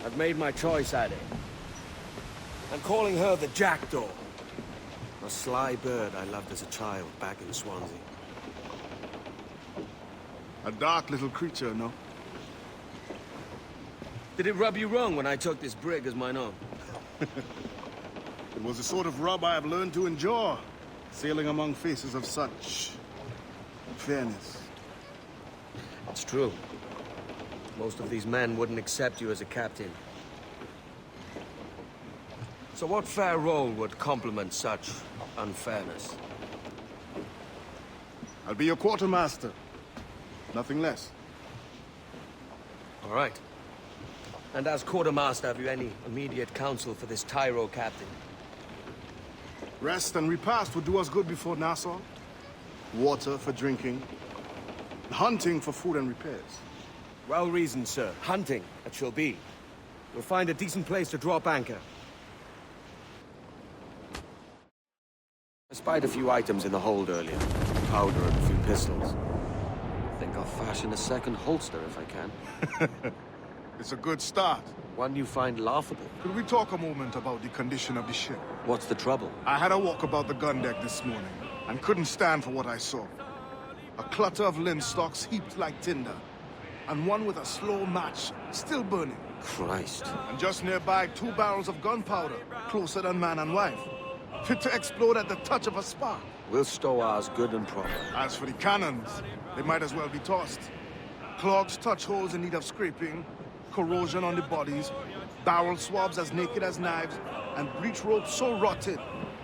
I've made my choice, Addy. I'm calling her the Jackdaw. A sly bird I loved as a child back in Swansea. A dark little creature, no? Did it rub you wrong when I took this brig as mine own? It was the sort of rub I have learned to endure, sailing among faces of such fairness. It's true. Most of these men wouldn't accept you as a captain. So what fair role would complement such unfairness? I'll be your quartermaster. Nothing less. All right. And as quartermaster, have you any immediate counsel for this Tyro captain? Rest and repast would do us good before Nassau. Water for drinking. Hunting for food and repairs. Well reasoned, sir. Hunting, it shall be. We'll find a decent place to drop anchor. I spied a few items in the hold earlier. Powder and a few pistols. I think I'll fashion a second holster if I can. It's a good start. One you find laughable. Could we talk a moment about the condition of the ship? What's the trouble? I had a walk about the gun deck this morning, and couldn't stand for what I saw. A clutter of linstocks heaped like tinder, and one with a slow match, still burning. Christ. And just nearby, 2 barrels of gunpowder, closer than man and wife. Fit to explode at the touch of a spark. We'll stow ours good and proper. As for the cannons, they might as well be tossed. Clogs touch holes in need of scraping, corrosion on the bodies, barrel swabs as naked as knives, and breech ropes so rotted,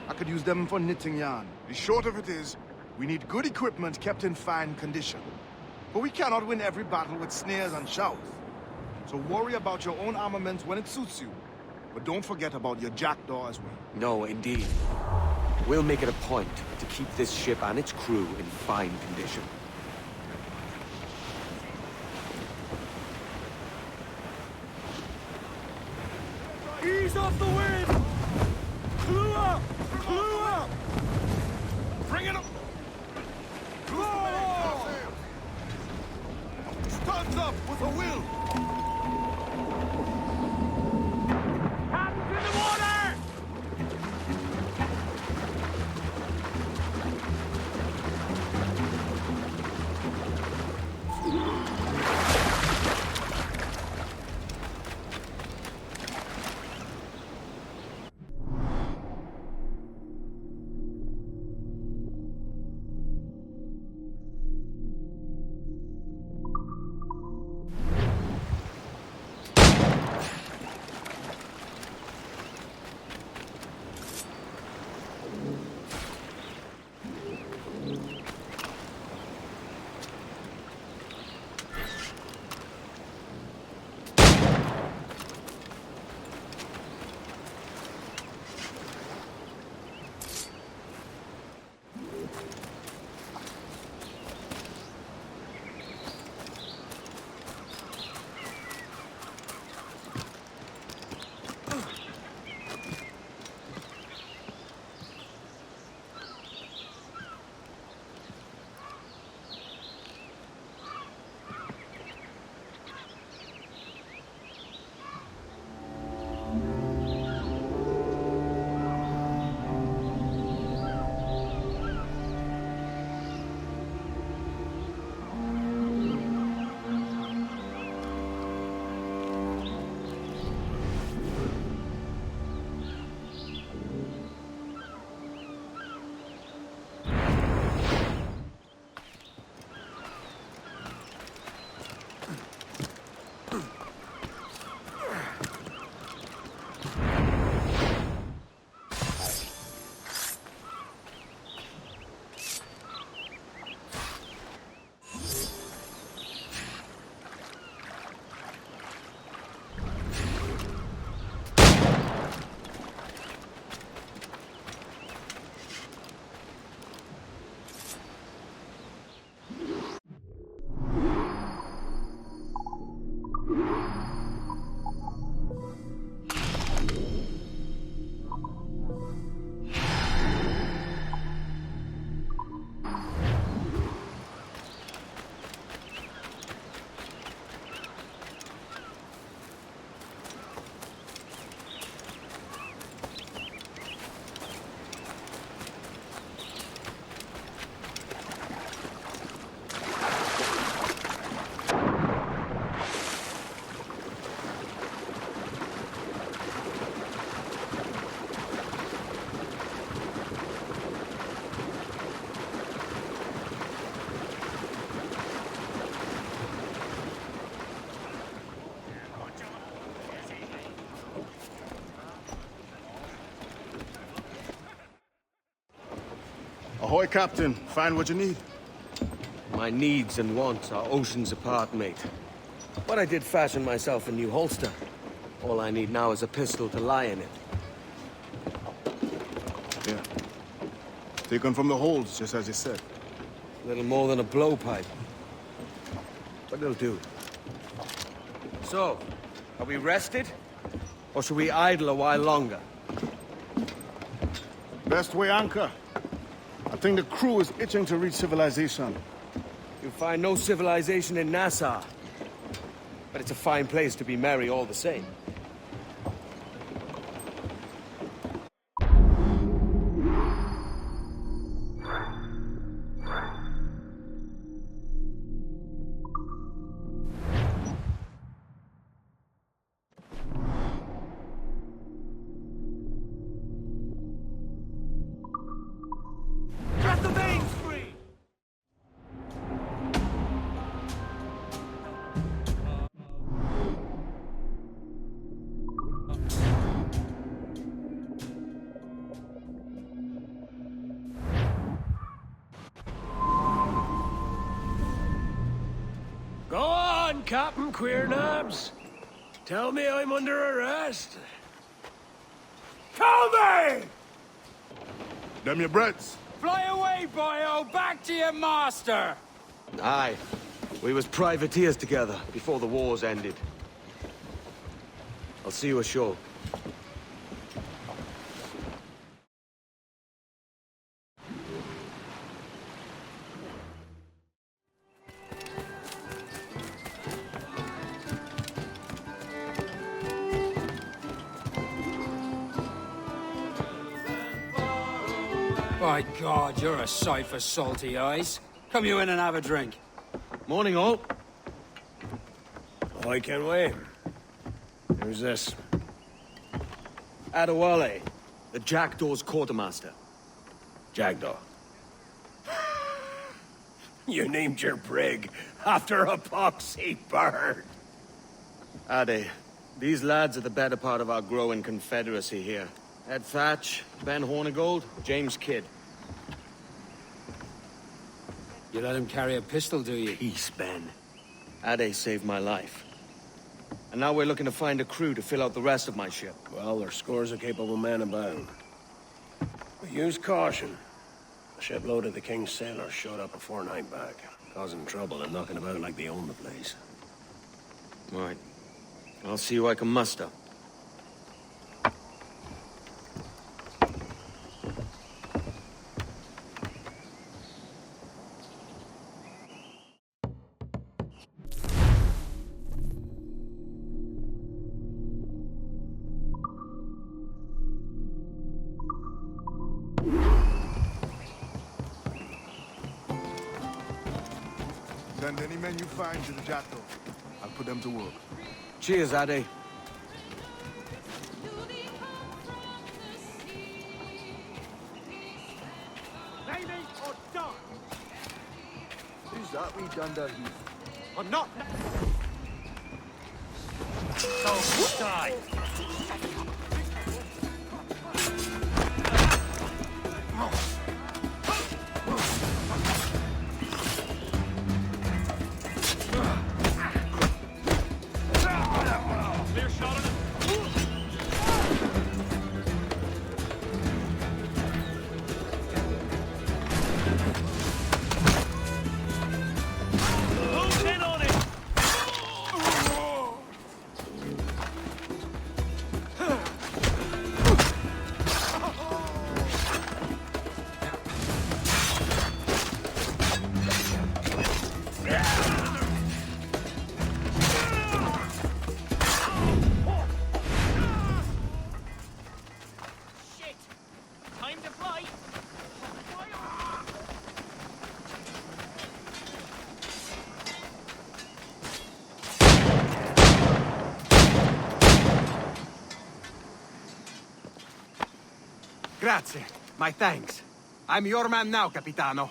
I could use them for knitting yarn. The short of it is, we need good equipment kept in fine condition. But we cannot win every battle with snares and shouts. So worry about your own armament when it suits you. But don't forget about your jackdaw as well. No, indeed. We'll make it a point to keep this ship and its crew in fine condition. Ease off the wind! Clue up! Clue up! Bring it up! Blow! Studs up with a will! Hands in the water! Ahoy, Captain. Find what you need. My needs and wants are oceans apart, mate. But I did fashion myself a new holster. All I need now is a pistol to lie in it. Yeah. Taken from the holds, just as you said. Little more than a blowpipe. But it'll do. So, are we rested? Or should we idle a while longer? Best way anchor. I think the crew is itching to reach civilization. You'll find no civilization in Nassau. But it's a fine place to be merry all the same. Set the veins free! Go on, Captain Queernabs. Tell me I'm under arrest. Tell me! Them your breads. Fly away, boyo! Back to your master! Aye. We was privateers together before the wars ended. I'll see you ashore. By God, you're a sight for salty eyes. Come you in and have a drink. Morning, all. Ahoy, Kenway. Who's this? Adewale, the Jackdaw's quartermaster. Jackdaw. You named your brig after a poxy bird. Ade, these lads are the better part of our growing confederacy here. Ed Thatch, Ben Hornigold, James Kidd. You let him carry a pistol, do you? Peace, Ben. Ade saved my life. And now we're looking to find a crew to fill out the rest of my ship. Well, there's scores of capable men about. But use caution. A shipload of the King's sailors showed up a fortnight back, causing trouble and knocking about like they own the place. Right. I'll see who I can muster. Send any men you find to the Jackdaw. I'll put them to work. Cheers, Ade. Lady or die! Who's that wee dunder heath? Or not! So, die! Clear shot on it! Who's in on it? Shit! Time to fly! Grazie. My thanks. I'm your man now, Capitano.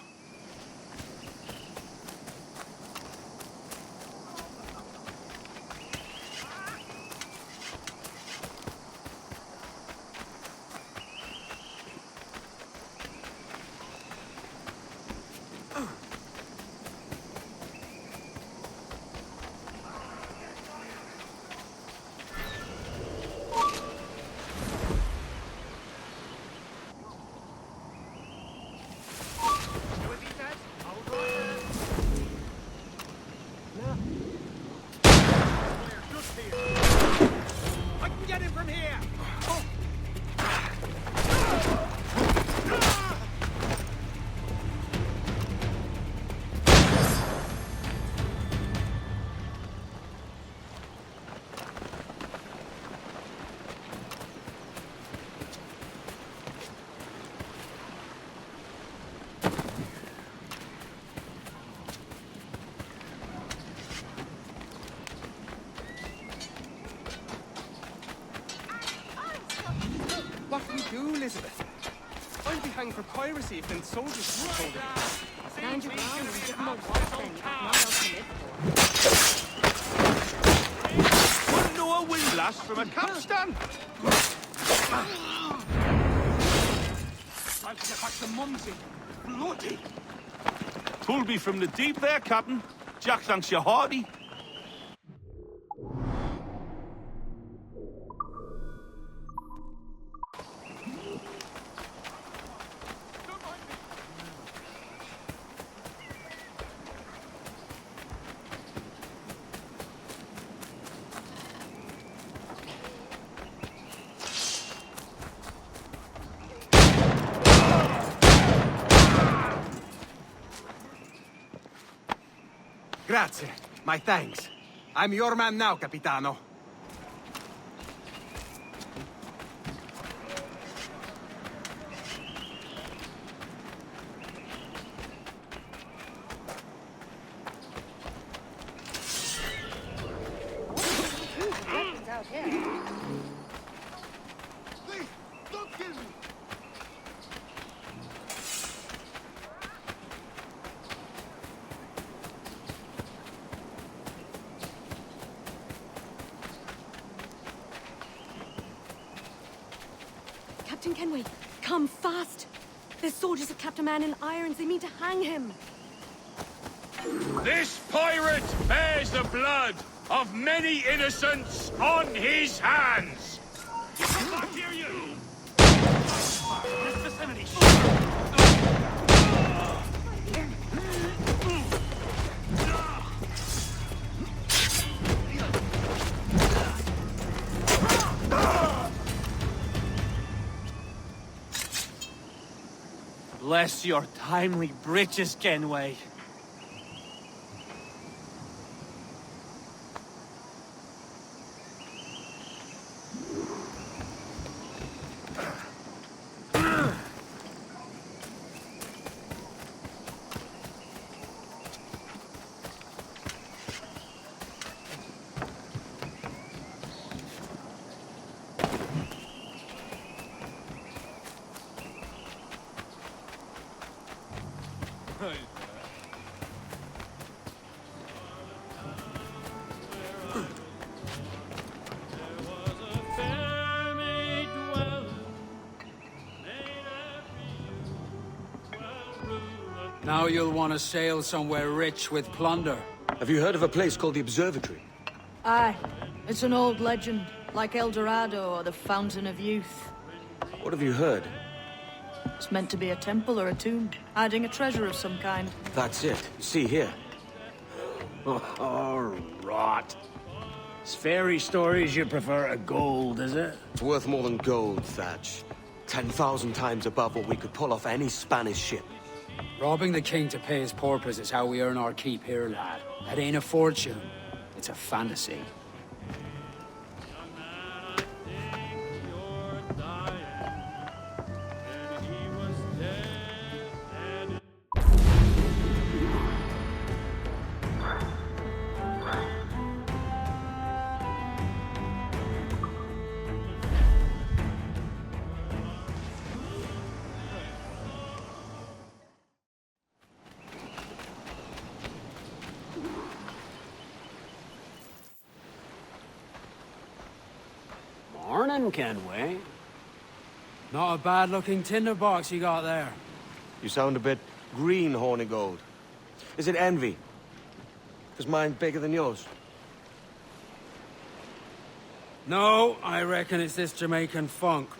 hanged for piracy if then soldiers were told it. Stand your ground and give them a walk then. You've got nothing else to live for. Wouldn't know a windlass from a capstan. I'll get back to Mumsy. Bloody. Pulled me from the deep there, Captain. Jack thanks you hearty. Grazie. My thanks. I'm your man now, Capitano. Weapons out here. Please, don't kill me. Captain Kenway, come fast! There's soldiers of Captain Man in irons. They mean to hang him. This pirate bears the blood of many innocents on his hands. Come back here, you! This vicinity. Bless your timely breeches, Kenway. Now you'll want to sail somewhere rich with plunder. Have you heard of a place called the Observatory? Aye. It's an old legend, like El Dorado or the Fountain of Youth. What have you heard? It's meant to be a temple or a tomb, hiding a treasure of some kind. That's it. See here. Oh, rot. It's fairy stories you prefer to gold, is it? It's worth more than gold, Thatch. 10,000 times above what we could pull off any Spanish ship. Robbing the king to pay his porpoise is how we earn our keep here, lad. That ain't a fortune. It's a fantasy. Morning, Kenway. Not a bad-looking tinderbox you got there. You sound a bit green, horny gold. Is it envy? Is mine bigger than yours? No, I reckon it's this Jamaican funk.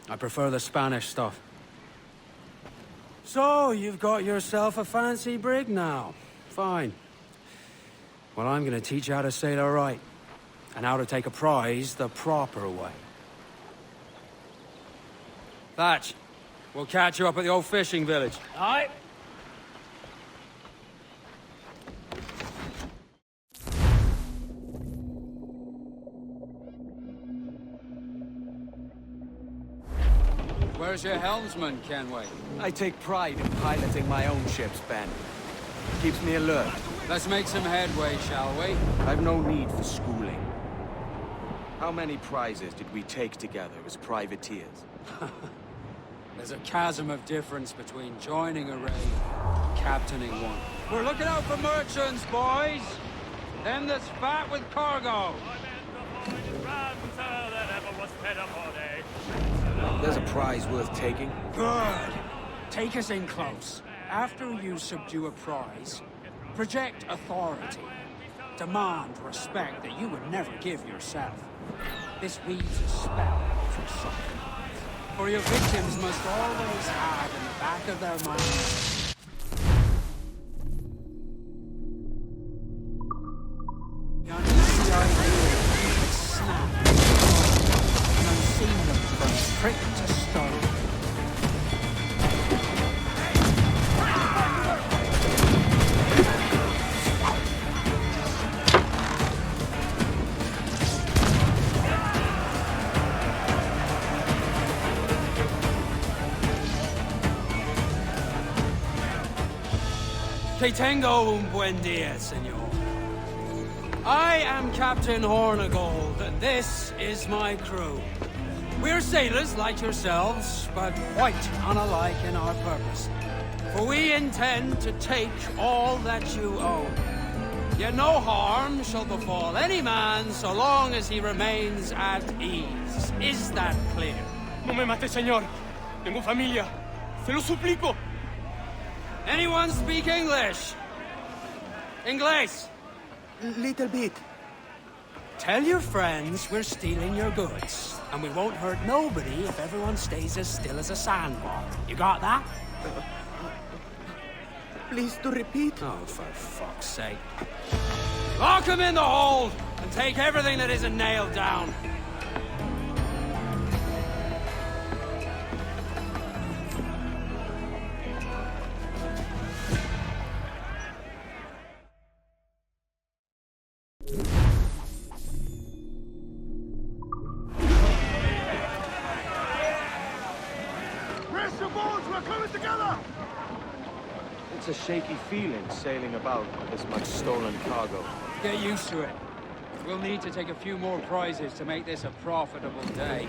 I prefer the Spanish stuff. So, you've got yourself a fancy brig now. Fine. Well, I'm gonna teach you how to sail her right. And how to take a prize the proper way. Thatch, we'll catch you up at the old fishing village. Aye. Where's your helmsman, Kenway? I take pride in piloting my own ships, Ben. Keeps me alert. Let's make some headway, shall we? I've no need for schooling. How many prizes did we take together as privateers? There's a chasm of difference between joining a raid and captaining one. We're looking out for merchants, boys! Them that's fat with cargo! There's a prize worth taking. Good! Take us in close. After you subdue a prize, project authority. Demand respect that you would never give yourself. This weaves a spell for something. For your victims must always have in the back of their minds the uneasy idea that you could snap and unseen them from prick to stone. Que tengo un buen dia, senor. I am Captain Hornagold, and this is my crew. We're sailors like yourselves, but quite unalike in our purpose. For we intend to take all that you own. Yet no harm shall befall any man so long as he remains at ease. Is that clear? No me mate, señor. Tengo familia. Se lo suplico. Anyone speak English? English? Little bit. Tell your friends we're stealing your goods, and we won't hurt nobody if everyone stays as still as a sandbar. You got that? Please to repeat. Oh, for fuck's sake. Lock him in the hold, and take everything that isn't nailed down. Rest your bones, we're coming together! It's a shaky feeling sailing about with this much stolen cargo. Get used to it. We'll need to take a few more prizes to make this a profitable day.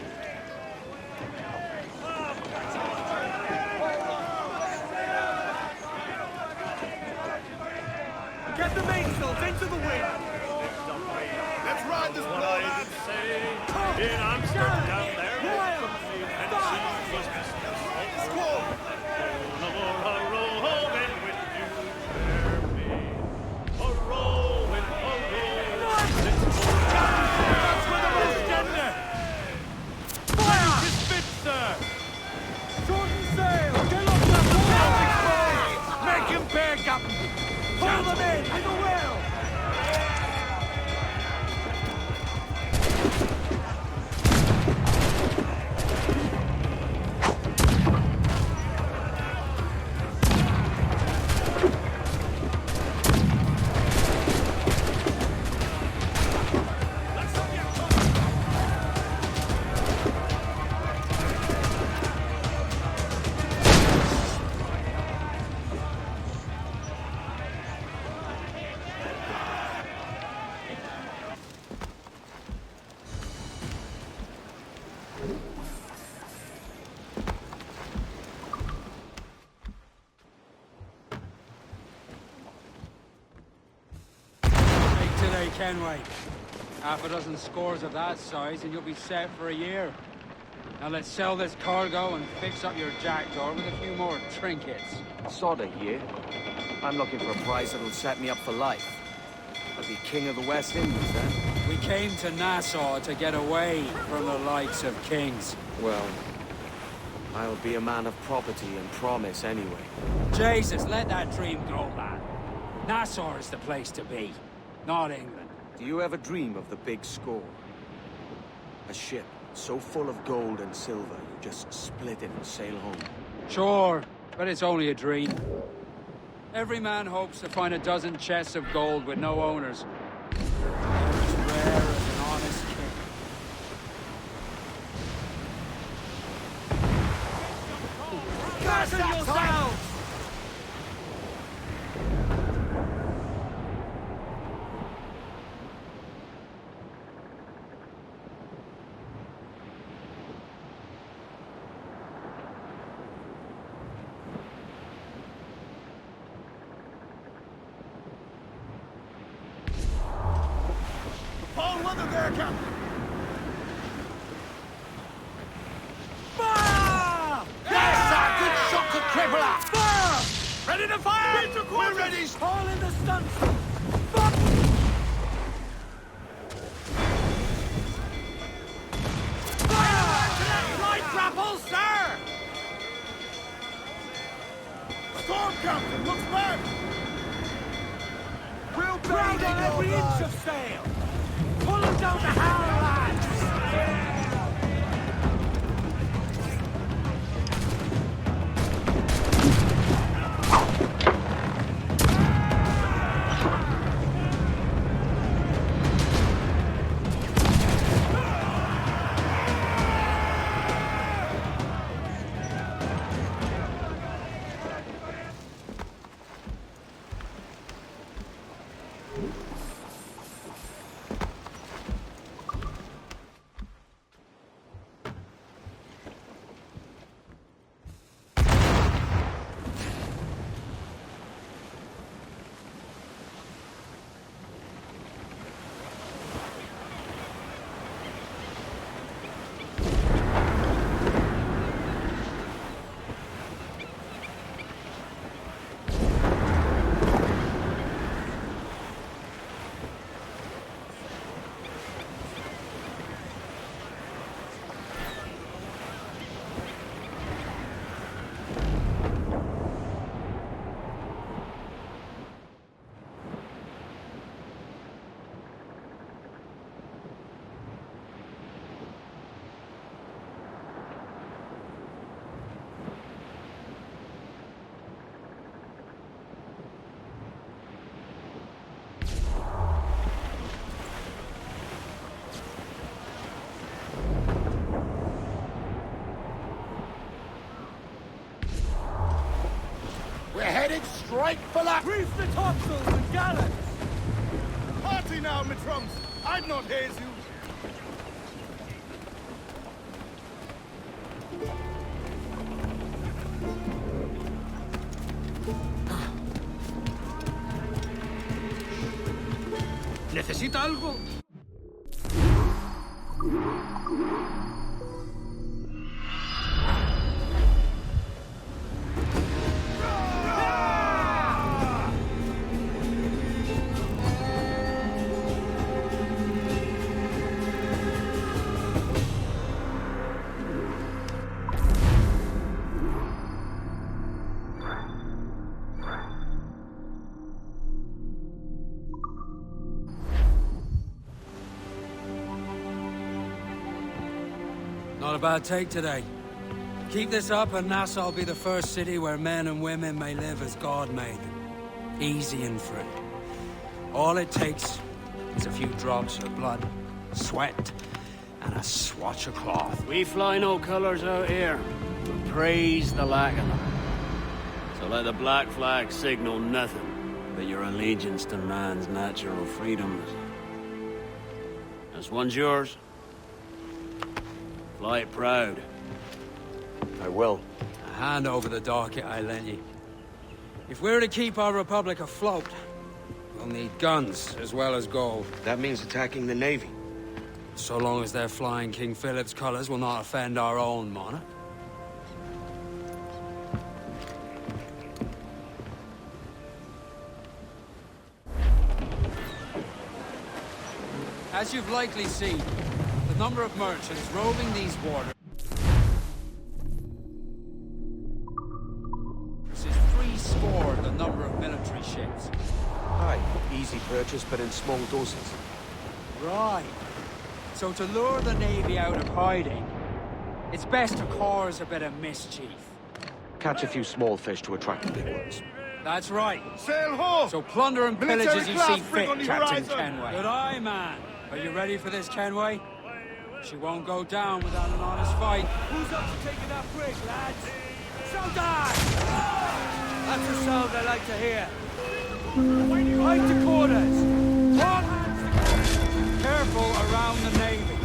Get the mainsails into the wind! Let's ride this blow! In Amsterdam, there is some sea and sea was Squall! no more a rowing with you, bear me. A rowing, That's for the Ostender! Fire! His Spitzer! Shorten sail! Get up the Make him bear, Captain! Pull them in the well! Today, Kenway. Half a dozen scores of that size and you'll be set for a year. Now let's sell this cargo and fix up your jackdaw with a few more trinkets. Sod a year. I'm looking for a prize that'll set me up for life. I'll be king of the West Indies, then. We came to Nassau to get away from the likes of kings. Well, I'll be a man of property and promise anyway. Jesus, let that dream go, lad. Nassau is the place to be, not England. Do you ever dream of the big score? A ship so full of gold and silver, you just split it and sail home. Sure, but it's only a dream. Every man hopes to find a dozen chests of gold with no owners. They're as rare as an honest king. Fasten yourselves! look here, Captain! Fire! Yes, sir! Good shot to cripple her! Fire! Ready to fire? We're ready! All in the stunts! Fire! Light grapple, sir! Storm, Captain! Looks bad! We'll ground on every inch of sail! Pull them down the howl, lads! We're headed straight for that. Reef the topsails and gallants! Party now, my trumps. I'd not haze you. ¿Necesita algo? Not a bad take today. Keep this up and Nassau will be the first city where men and women may live as God made them. Easy and free. All it takes is a few drops of blood, sweat, and a swatch of cloth. We fly no colours out here, but praise the lack of them. So let the black flag signal nothing but your allegiance to man's natural freedoms. This one's yours. Fly it proud. I will. A hand over the docket I lent you. If we're to keep our republic afloat, we'll need guns as well as gold. That means attacking the Navy. So long as they're flying King Philip's colours will not offend our own monarch. As you've likely seen, the number of merchants roving these waters is 300 the number of military ships. Aye, easy purchase, but in small doses. Right. So to lure the Navy out of hiding, it's best to cause a bit of mischief. Catch a few small fish to attract the big ones. That's right. Sail ho! So plunder and pillage Military as you class see brig fit, on the Captain horizon. Kenway. Good eye, man. Are you ready for this, Kenway? She won't go down without an honest fight. Who's up to taking that brig, lads? So die! That's a sound I like to hear. Right to quarters! All hands together! Careful around the Navy.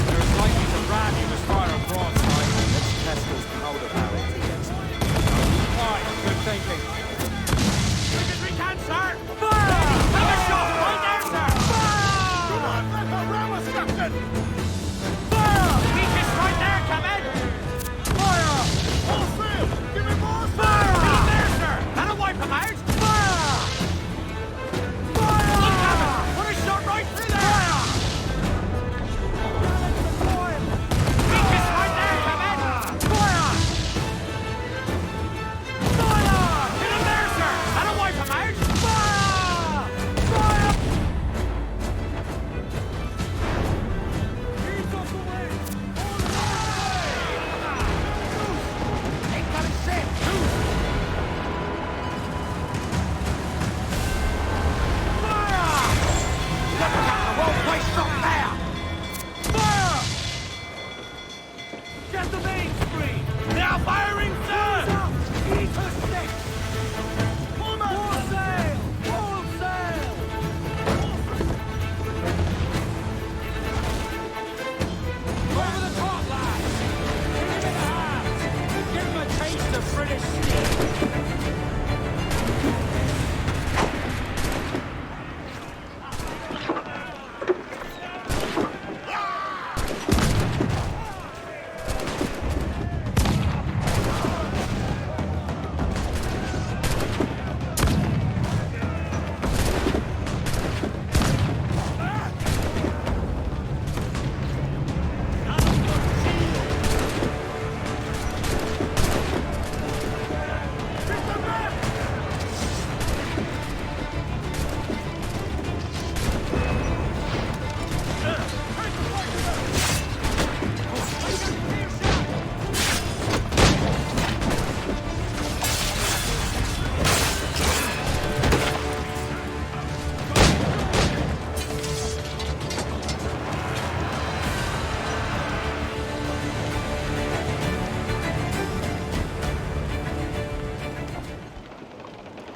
They're likely to ram you as far a broadside. Let's test those powder barrels against them. Fine, good thinking. Quick as we can, sir! Fire! Have a shot! Right there, sir! Fire! Come on, let the ram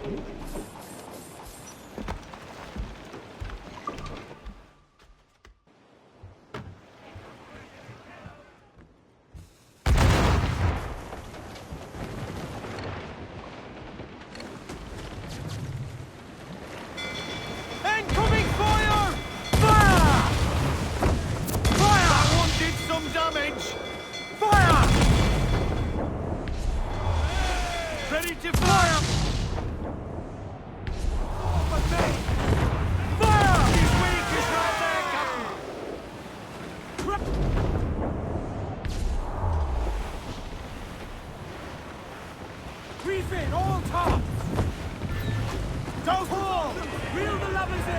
Incoming fire! Fire! Fire! That one did some damage! Fire! Ready to fire! But me! Fire! He's weak, he's right there, Captain! Refit all tops! Don't fall! Reel the lovers in!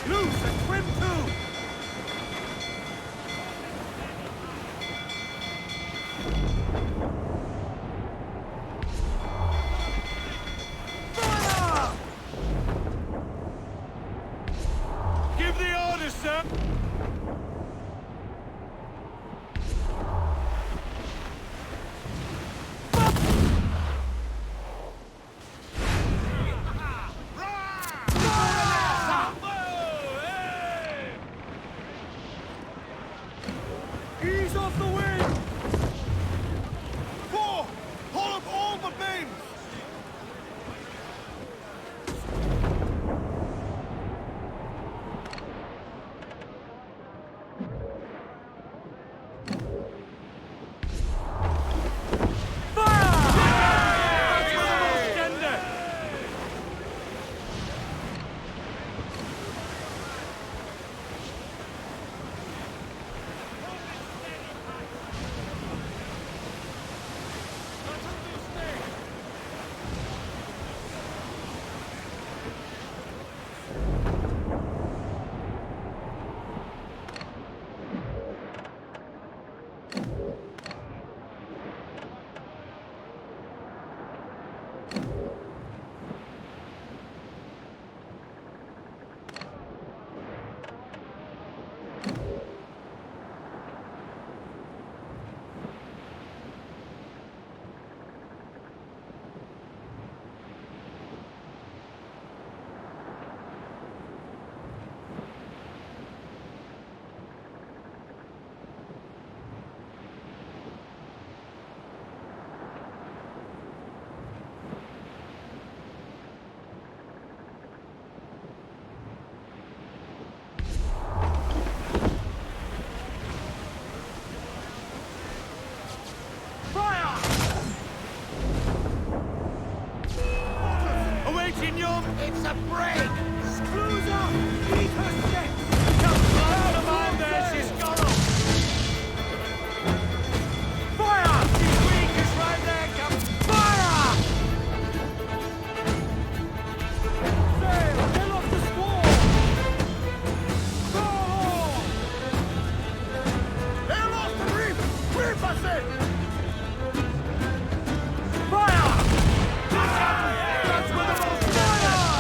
Loose and trim too! Fire! Give the order, sir! Ease off the wind! 4! Haul up all but beams! Fire! That's for the most tender! It's a break! Screws up! Eat her six! Come on, there! She's gone up! Fire! She's weak! It's right there! Come! Fire! Sail! Get off the squall! Go! They're off the reef! Reef us in! Fire! That's where the most fire!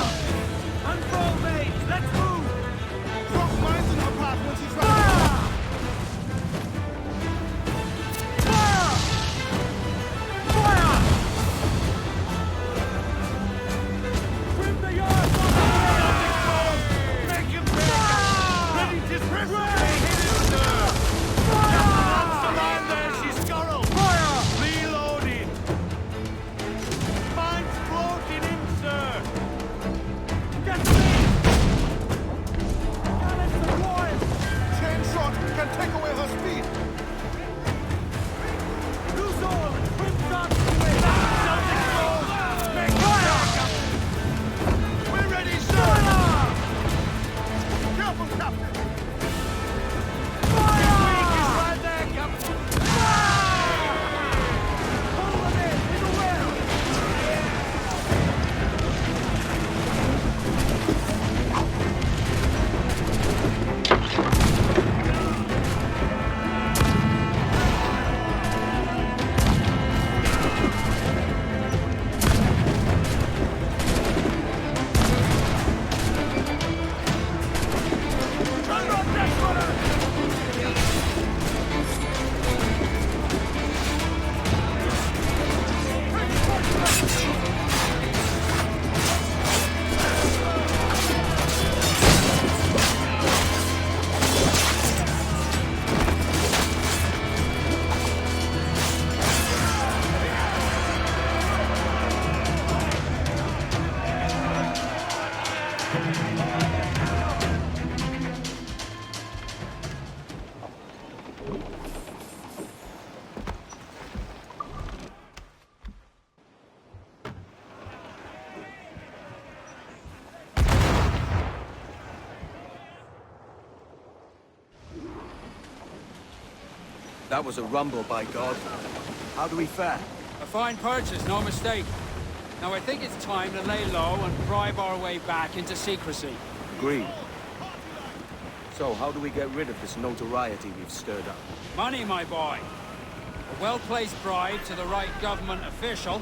That was a rumble, by God. How do we fare? A fine purchase, no mistake. Now I think it's time to lay low and bribe our way back into secrecy. Agreed. So, how do we get rid of this notoriety we've stirred up? Money, my boy. A well-placed bribe to the right government official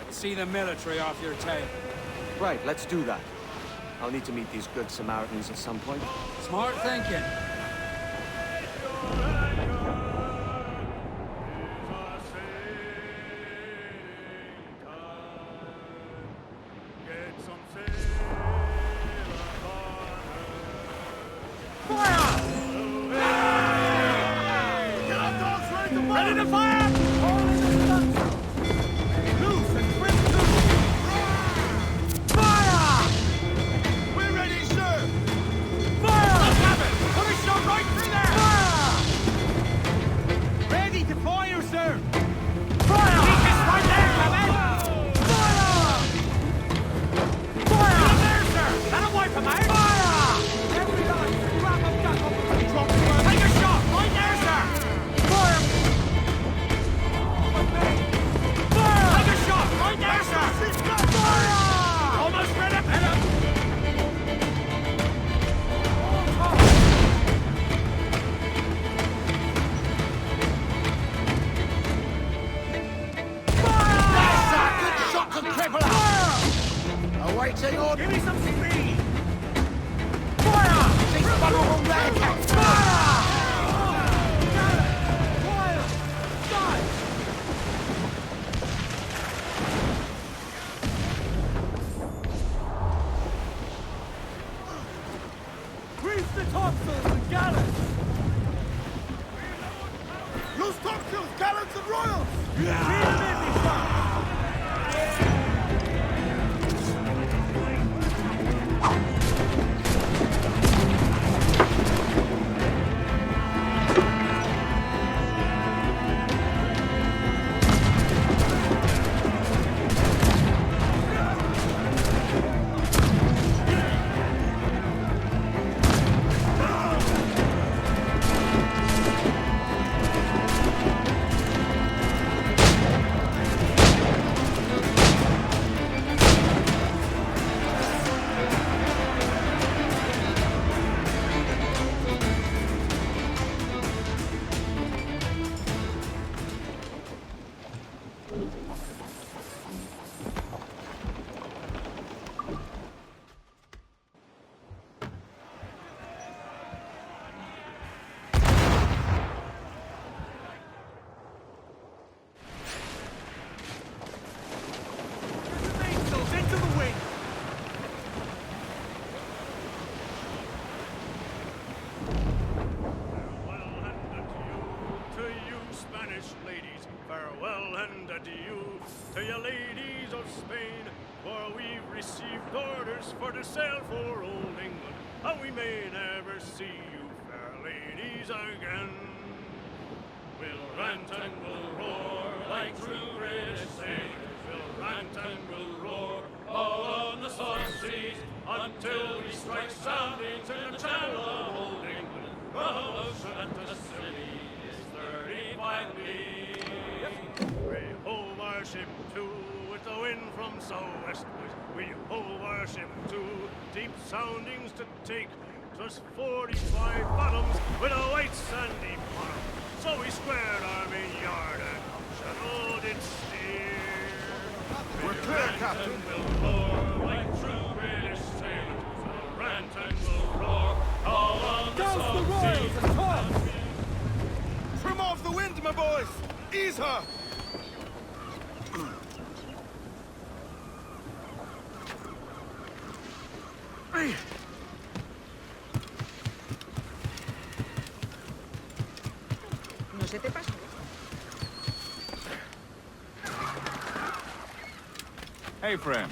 will see the military off your tail. Right, let's do that. I'll need to meet these good Samaritans at some point. Smart thinking. Ready to fire! Loose and quick to... Fire! We're ready, sir! Fire! Let's have it! Put a shot right through there! Fire! Ready to fire, sir! Fire! Just right there, Clement! Fire! Fire! There, sir! That'll wipe him out! Fire! Every line, grab him, duck up, and drop the word. Take a shot! Right there, sir! Fire! Take a shot! Right there, sir! Fire! Almost ready! Awaiting order! Give me some speed! Fire! Six vulnerable red cats! Fire! Fire! Stop! Grease the topsails and gallants! Loose topsails, gallants and royals! Yeah! See them in me, son! To you ladies of Spain, for we've received orders for to sail for old England, and we may never see you, fair ladies, again. We'll rant and we'll roar like true British sailors. We'll rant and we'll roar all on the salt seas until we strike soundings in the channel of old England. The ocean at the city is 35 leagues. We hove our ship to with the wind from southwestward. We hove our ship to deep soundings to take. 'Twas 45 fathoms with a white sandy bottom. So we squared our main yard and shadow did steer. We're clear, Captain. We'll roar like true British sailors. We'll rant and we'll roar all on the Douse the royals seas. and tops! Trim off the wind, my boys! Ease her! No se te pasa. Hey, friend.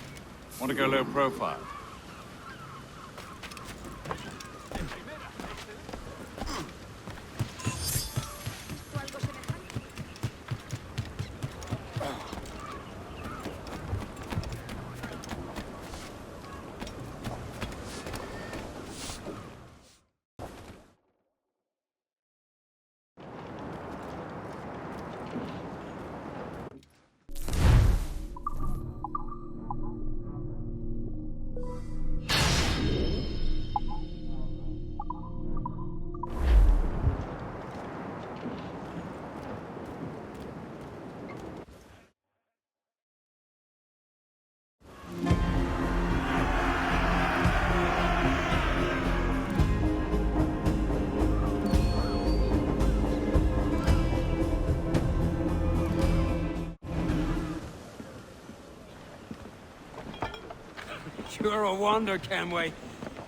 Want to go low profile? You're a wonder, Kenway.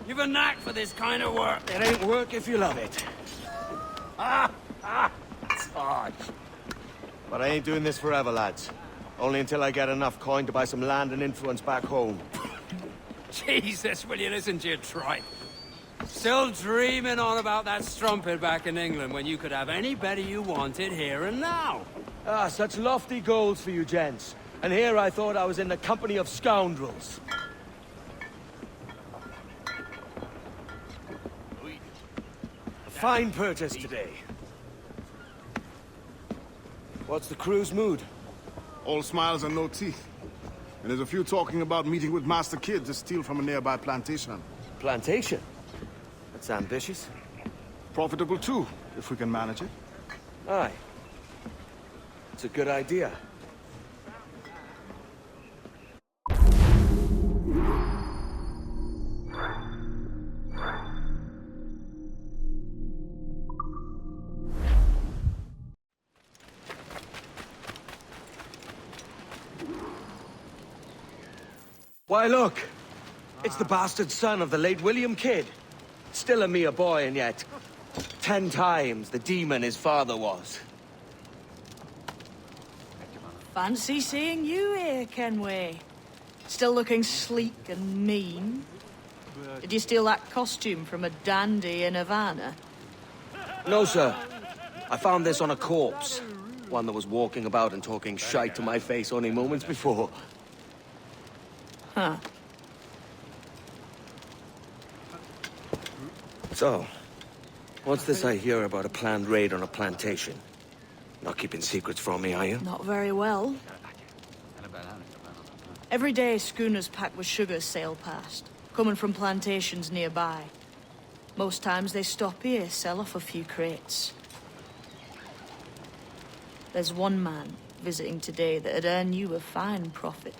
You've a knack for this kind of work. It ain't work if you love it. It's hard. But I ain't doing this forever, lads. Only until I get enough coin to buy some land and influence back home. Jesus, will you listen to your tripe? Still dreaming on about that strumpet back in England when you could have any better you wanted here and now. Ah, such lofty goals for you gents. And here I thought I was in the company of scoundrels. A fine purchase today. What's the crew's mood? All smiles and no teeth. And there's a few talking about meeting with Master Kid to steal from a nearby plantation. Plantation? That's ambitious. Profitable too, if we can manage it. Aye. It's a good idea. Why, look! It's the bastard son of the late William Kidd. Still a mere boy, and yet 10 times the demon his father was. Fancy seeing you here, Kenway. Still looking sleek and mean. Did you steal that costume from a dandy in Havana? No, sir. I found this on a corpse. One that was walking about and talking shite to my face only moments before. Huh. So, what's this I hear about a planned raid on a plantation? Not keeping secrets from me, are you? Not very well. Every day, schooners packed with sugar sail past, coming from plantations nearby. Most times they stop here, sell off a few crates. There's one man visiting today that'd earn you a fine profit.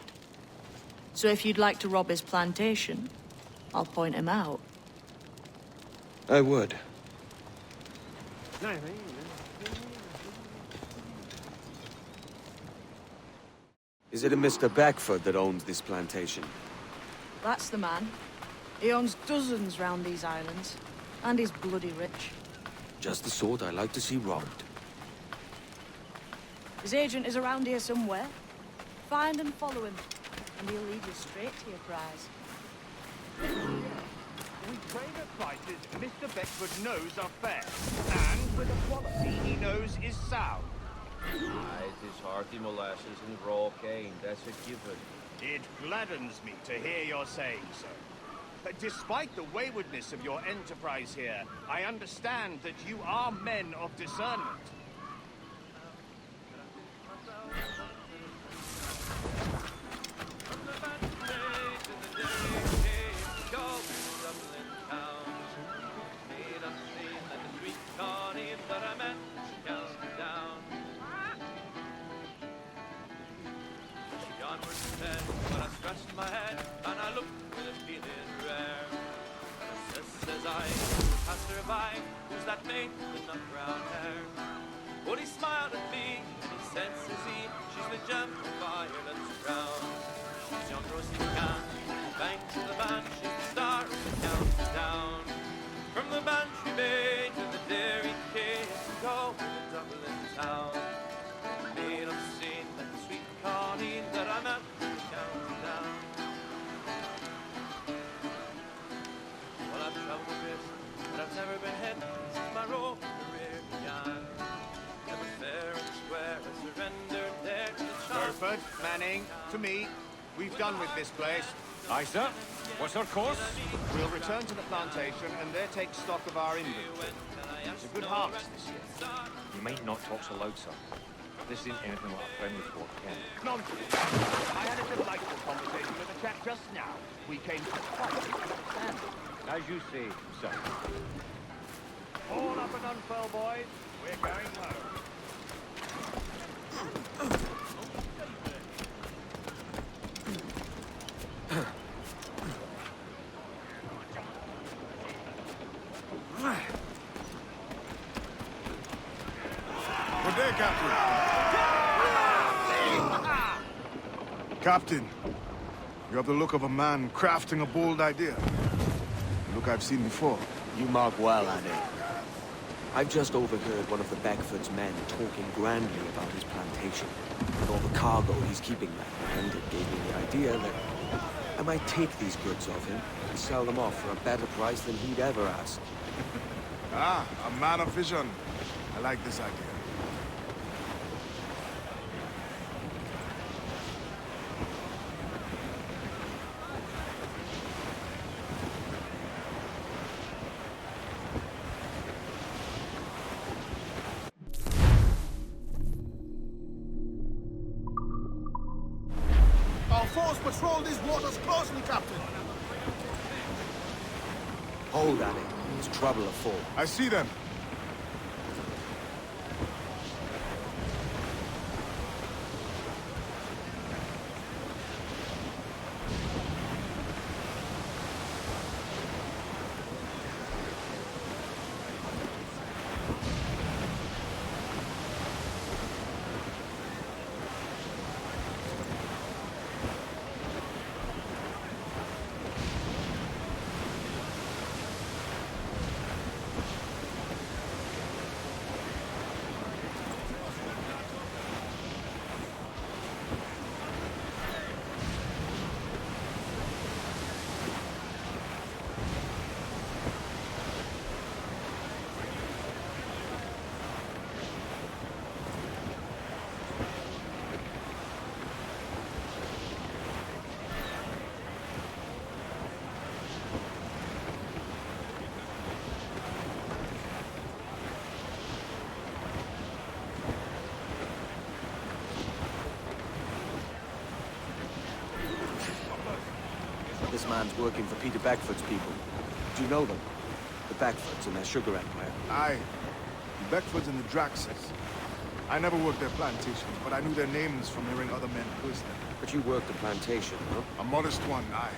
So if you'd like to rob his plantation, I'll point him out. I would. Is it a Mr. Beckford that owns this plantation? That's the man. He owns dozens round these islands, and he's bloody rich. Just the sort I like to see robbed. His agent is around here somewhere. Find and follow him, and he'll lead you straight to your prize. We trade at prices Mr. Beckford knows are fair, and with a quality he knows is sound. It is hearty molasses and raw cane, that's a given. It gladdens me to hear your saying so. But despite the waywardness of your enterprise here, I understand that you are men of discernment. My head, and I look with a feeling rare. Says I, passed her by, who's that mate with nut brown hair? But he smiled at me, and he said, says he, she's the gem of fire that's drowned. She's young Rosie Can, bank to the band, she's the star of the county down. From the Bantry Bay to the Dairy Cave, go to the Dublin town. Made of scene like the sweet Connie that I met in the county down. I've traveled a bit, but I've never been hit since my road career began. Never fair and square, I surrendered there to the charm. Burford, Manning, to me. We've done with this place. Aye, sir. What's our course? We'll return to the plantation and there take stock of our inventory. It's a good harvest this year. You might not talk so loud, sir. This isn't anything like a friendly fort, Ken. Nonsense. I had a delightful conversation with a chap just now. We came to quite understand. As you say, sir. All up and unfurl, boys. We're going home. Good day, Captain. Captain, You have the look of a man crafting a bold idea. A look I've seen before. You mark well, Annie. I've just overheard one of the Beckford's men talking grandly about his plantation and all the cargo he's keeping there, and it gave me the idea that I might take these goods off him and sell them off for a better price than he'd ever ask. Ah, a man of vision. I like this idea. Our force patrol these waters closely, Captain. Hold, Annie. There's trouble afoot. I see them. This man's working for Peter Beckford's people. Do you know them? The Beckfords and their sugar empire. Aye. The Beckfords and the Draxes. I never worked their plantations, but I knew their names from hearing other men curse them. But you worked the plantation, no? A modest one, aye.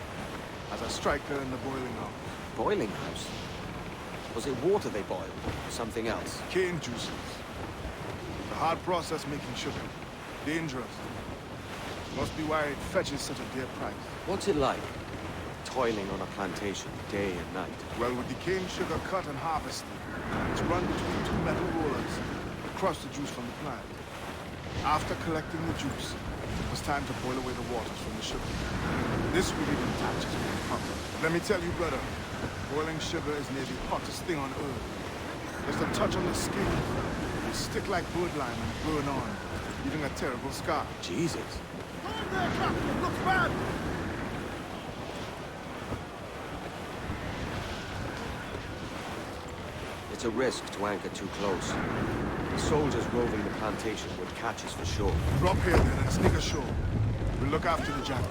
As a striker in the boiling house. Boiling house? Was it water they boiled? Or something else? Cane juices. It's a hard process making sugar. Dangerous. Must be why it fetches such a dear price. What's it like? Toiling on a plantation, day and night. Well, with the cane sugar cut and harvested, it's run between two metal rollers to crush the juice from the plant. After collecting the juice, it was time to boil away the waters from the sugar. This really detaches me from hunger. Let me tell you, brother, boiling sugar is near the hottest thing on earth. Just a touch on the skin, it will stick like birdlime and burn on, leaving a terrible scar. Jesus. Hold there, Captain! Looks bad! It's a risk to anchor too close. The soldiers roving the plantation would catch us for sure. Drop here then and sneak ashore. We'll look after the jackal.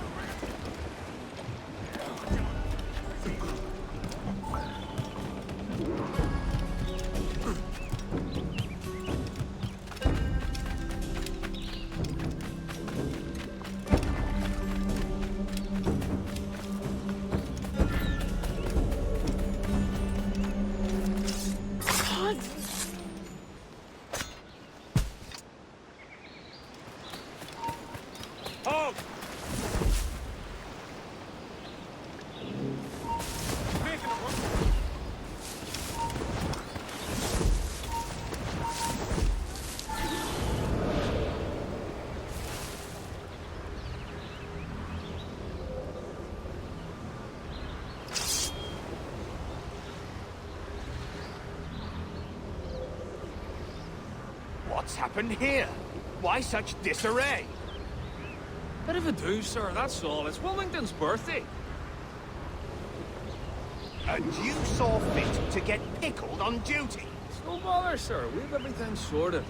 What's happened here? Why such disarray? Bit of a do, sir, that's all. It's Wilmington's birthday. And you saw fit to get pickled on duty? It's no bother, sir. We've everything sorted.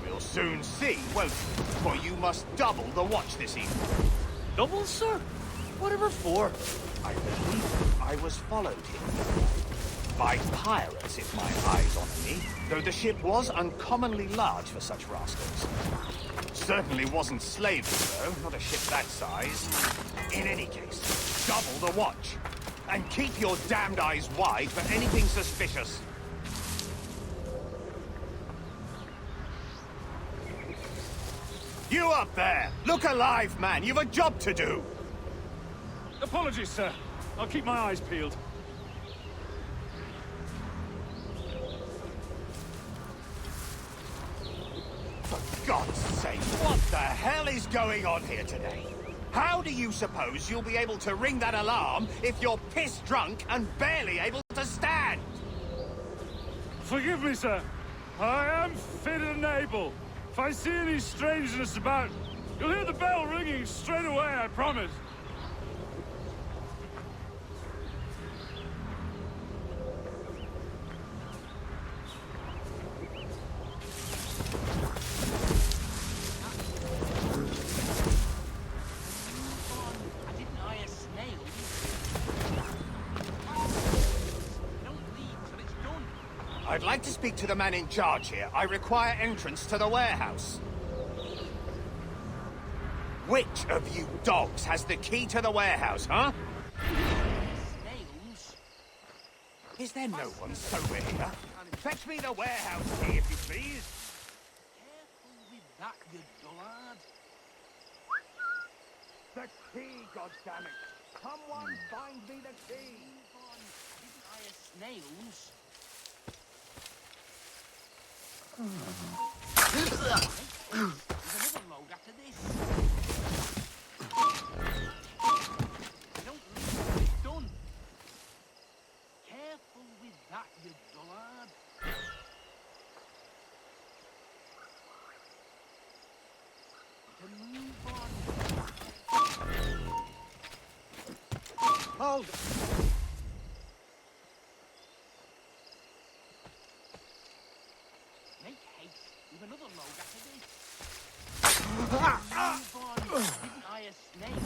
We'll soon see, won't we? For you must double the watch this evening. Double, sir? Whatever for? I believe I was followed here. By pirates, if my eyes honour me, though the ship was uncommonly large for such rascals. Certainly wasn't slavery, though, not a ship that size. In any case, double the watch. And keep your damned eyes wide for anything suspicious. You up there! Look alive, man! You've a job to do! Apologies, sir. I'll keep my eyes peeled. For God's sake, what the hell is going on here today? How do you suppose you'll be able to ring that alarm if you're piss drunk and barely able to stand? Forgive me, sir. I am fit and able. If I see any strangeness about, you'll hear the bell ringing straight away, I promise. I'd like to speak to the man in charge here. I require entrance to the warehouse. Which of you dogs has the key to the warehouse, huh? Snails? Is there no one sober here? Fetch me the warehouse key, if you please. Careful with that, you dullard. The key, goddammit! Someone find me the key! Didn't I snails? There's another load after this. Don't leave till it's done. Careful with that, you dullard. To move on. Hold! Make haste with another load after this. Move on. Didn't I a snake?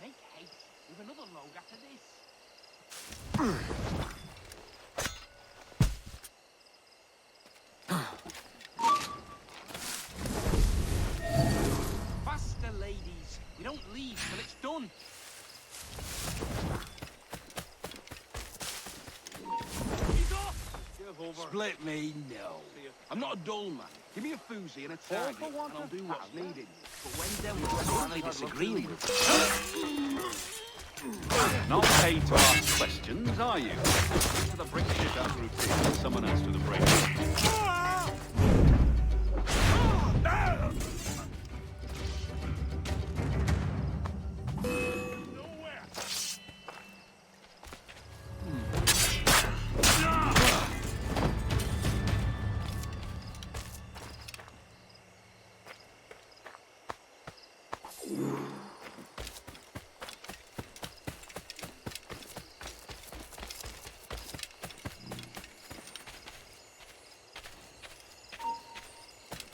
Make haste with another load after this. Faster, ladies. We don't leave till it's done. Split me, no. I'm not a dull man. Give me a foozy and a target, and I'll do what's needed. But when them sorely disagreeing with Not paid to ask questions, are you? To the brick shit out routine, someone else to the break.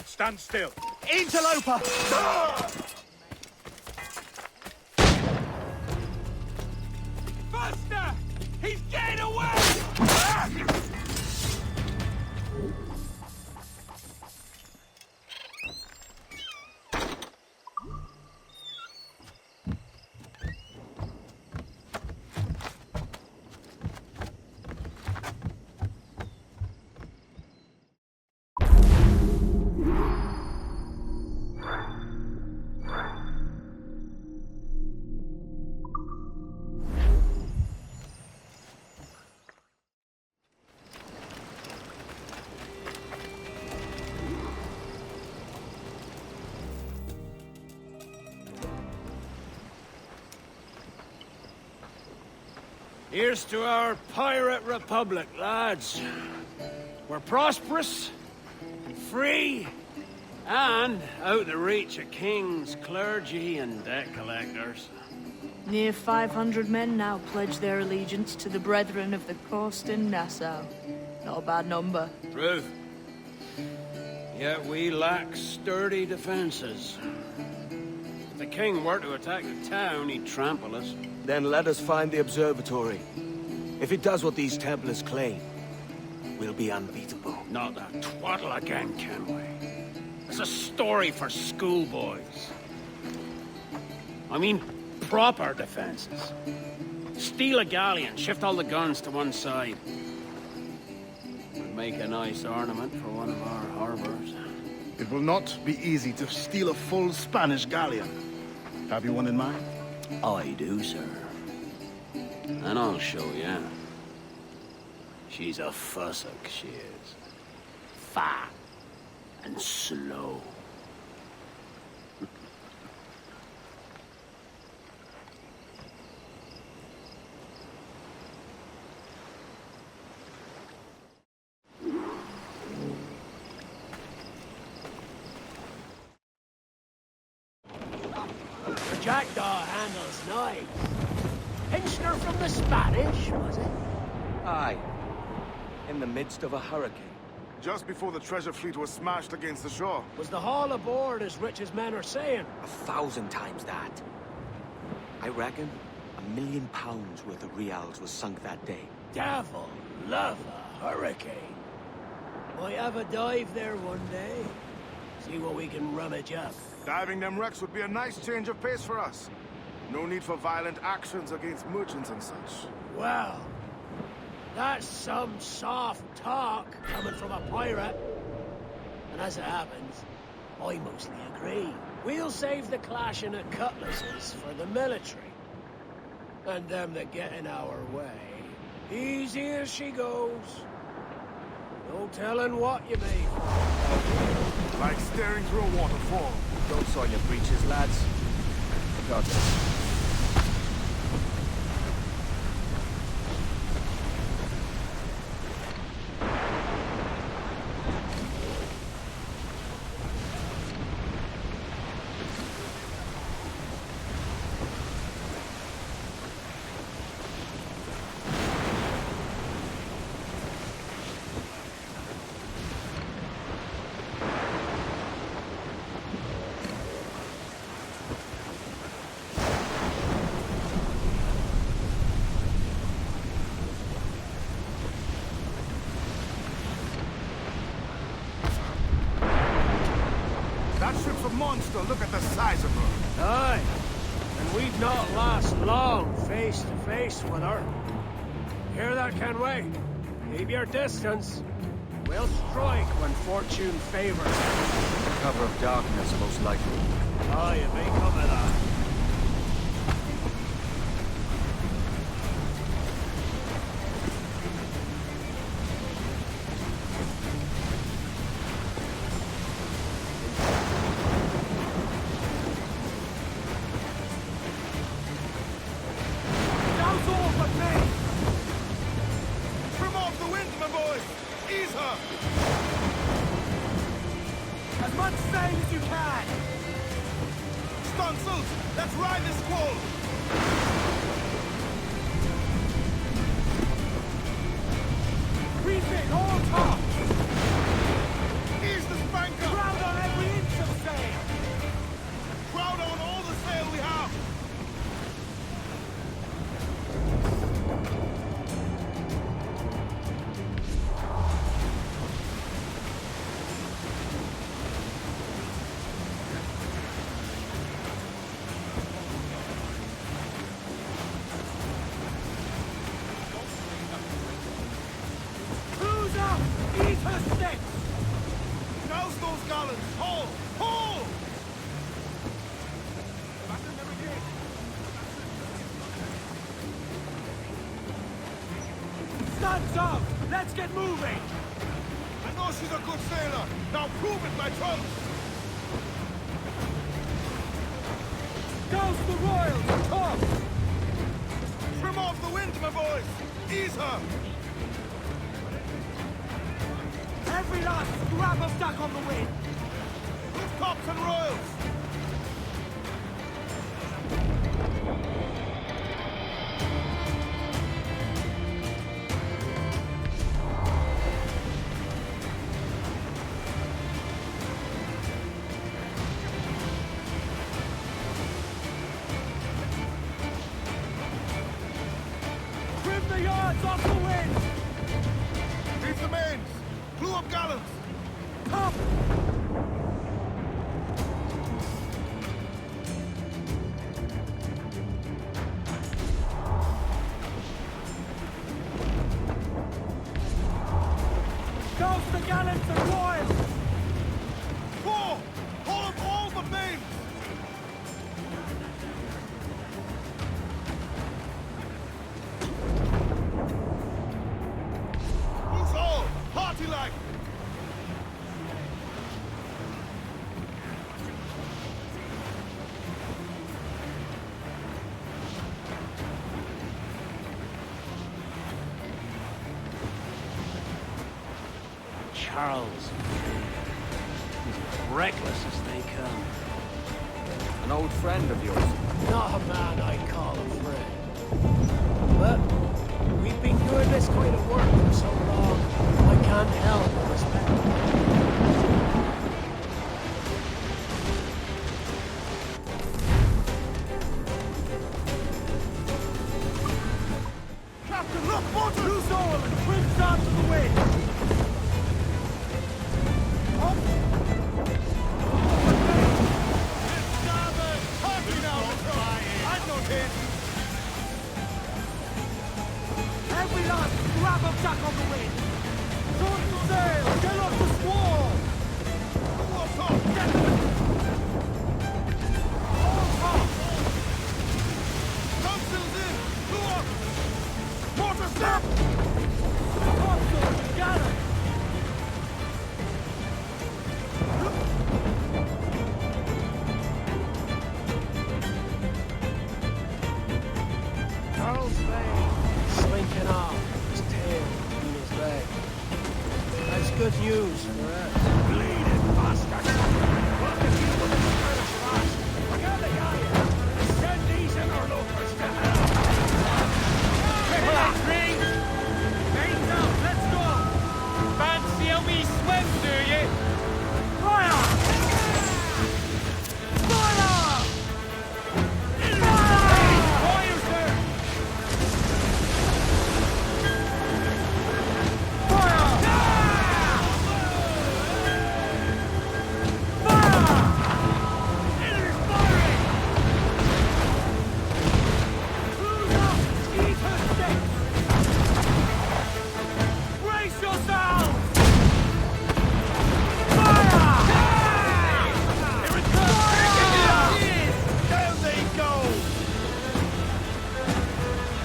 Stand still. Interloper! Faster! He's getting away! Here's to our pirate republic, lads. We're prosperous, free, and out the reach of kings, clergy, and debt collectors. Near 500 men now pledge their allegiance to the Brethren of the Coast in Nassau. Not a bad number. Truth. Yet we lack sturdy defenses. If the king were to attack the town, he'd trample us. Then let us find the observatory. If it does what these Templars claim, we'll be unbeatable. Not that twaddle again, Kenway. It's a story for schoolboys. I mean, proper defenses. Steal a galleon, shift all the guns to one side. Would make a nice ornament for one of our harbors. It will not be easy to steal a full Spanish galleon. Have you one in mind? I do, sir. And I'll show you. She's a fussock, she is. Fat and slow. The jackdaw handles knives. Pinched her from the Spanish, was it? Aye. In the midst of a hurricane. Just before the treasure fleet was smashed against the shore. Was the haul aboard as rich as men are saying? 1,000 times that. I reckon £1 million worth of reals was sunk that day. Devil love a hurricane. Might have a dive there one day. See what we can rummage up. Diving them wrecks would be a nice change of pace for us. No need for violent actions against merchants and such. Well, that's some soft talk coming from a pirate. And as it happens, I mostly agree. We'll save the clashing of cutlasses for the military. And them that get in our way. Easy as she goes. No telling what you may find. Like staring through a waterfall. Don't soil your breeches, lads. Got this. Monster, look at the size of her. Aye, and we'd not last long face to face with her. Hear that, Kenway? Keep your distance. We'll strike when fortune favors. Cover of darkness, most likely. Aye, it may come of that. Let's get moving! I know she's a good sailor. Now prove it, my trunks! Douse the royals! Talk! Trim off the wind, my boys! Ease her! Every last scrap of duck on the wind! With tops and royals! Off the wind! Reef the mains! Clew up gallants! Up! Douse the gallants and royals! Charles. He's as reckless as they come. An old friend of yours? Not a man I'd call a friend. But we've been doing this kind of work for so long, I can't help but respect him. Captain, look! Water! Loose oil and twims out to the wind! Up! Starboard! Heavy now, I'm not hit! Every last grab of jack on the wind! Shorten sail! Get off the squall! What's up? Get it! All up! Topsails in! Go up! Water step! Topsails and gallant! Charles Bay, slinking off, his tail between his legs. That's good news for us. Bleeding bastard! What the deal with the Spanish fast? Forget the guy! Send these interlopers to hell! Relax, Rings! Mains out, let's go! Fancy a wee swim, do you? Fire! Fire! Fire, sir! Fire! Fire! Enemy's firing! Cruise up! Ski to sticks! Brace yourselves! Fire! Here it comes! Down they go!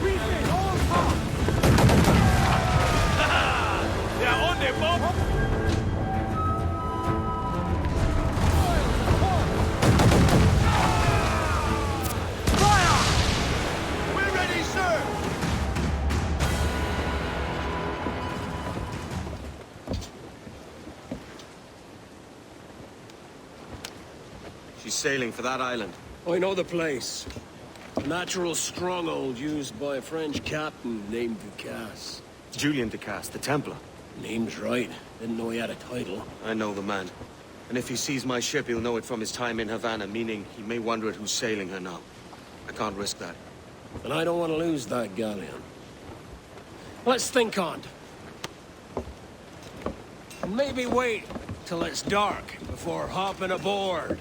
Refit all top! They're on their bob! Fire! We're ready, sir! She's sailing for that island. I know the place. A natural stronghold used by a French captain named Ducasse. Julian Ducasse, the Templar. Name's right. Didn't know he had a title. I know the man. And if he sees my ship, he'll know it from his time in Havana, meaning he may wonder at who's sailing her now. I can't risk that. And I don't want to lose that galleon. Let's think on it. And maybe wait till it's dark before hopping aboard.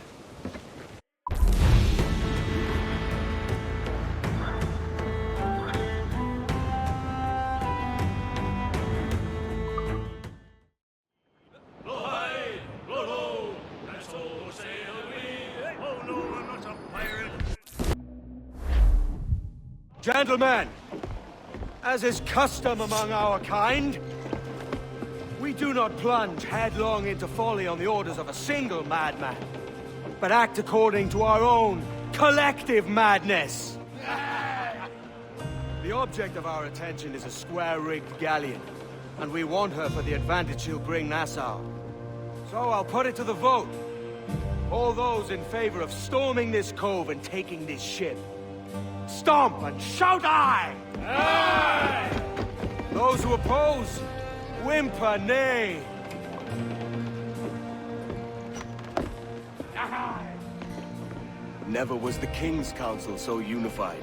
Blow high, blow low, that's all sail we. Oh no, I'm not a pirate. Gentlemen, as is custom among our kind, we do not plunge headlong into folly on the orders of a single madman, but act according to our own collective madness. The object of our attention is a square-rigged galleon, and we want her for the advantage she'll bring Nassau. So I'll put it to the vote. All those in favor of storming this cove and taking this ship, stomp and shout aye! Aye! Those who oppose, whimper nay. Aye! Never was the King's Council so unified.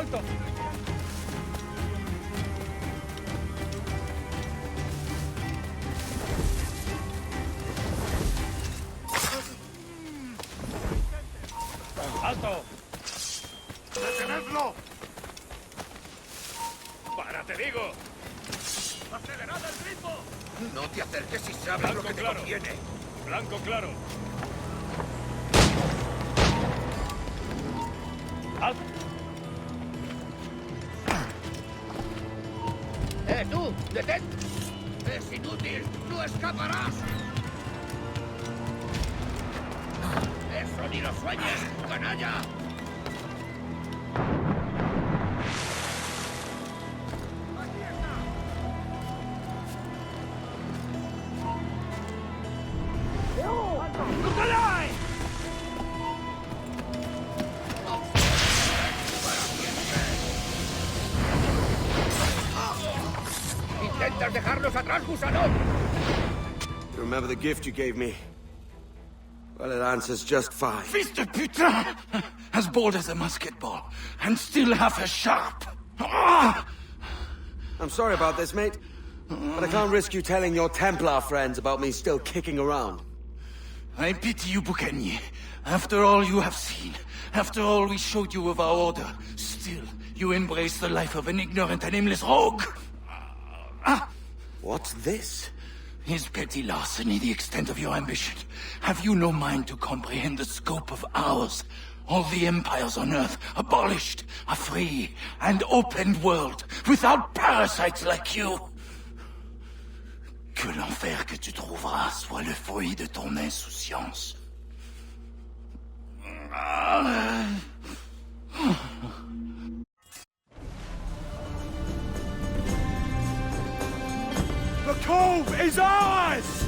Alto! ¡Alto! ¡Detenedlo! ¡Párate, digo! ¡Acelerad el ritmo! No te acerques si sabes lo que te conviene. Blanco claro. ¡Alto! ¡Tú! ¡Detén! ¡Es inútil! ¡No escaparás! ¡Eso ni lo sueñes, canalla! ¡Intentas dejarnos atrás, gusano! You remember the gift you gave me? Well, it answers just fine. Fils de putain! As bold as a musket ball, and still half as sharp. Ah! I'm sorry about this, mate. But I can't risk you telling your Templar friends about me still kicking around. I pity you, Boucanier. After all you have seen, after all we showed you of our order, still you embrace the life of an ignorant and aimless rogue. What's this? Is petty larceny the extent of your ambition? Have you no mind to comprehend the scope of ours? All the empires on Earth abolished, a free and open world, without parasites like you. Que l'enfer que tu trouveras soit le fruit de ton insouciance. The cove is ours!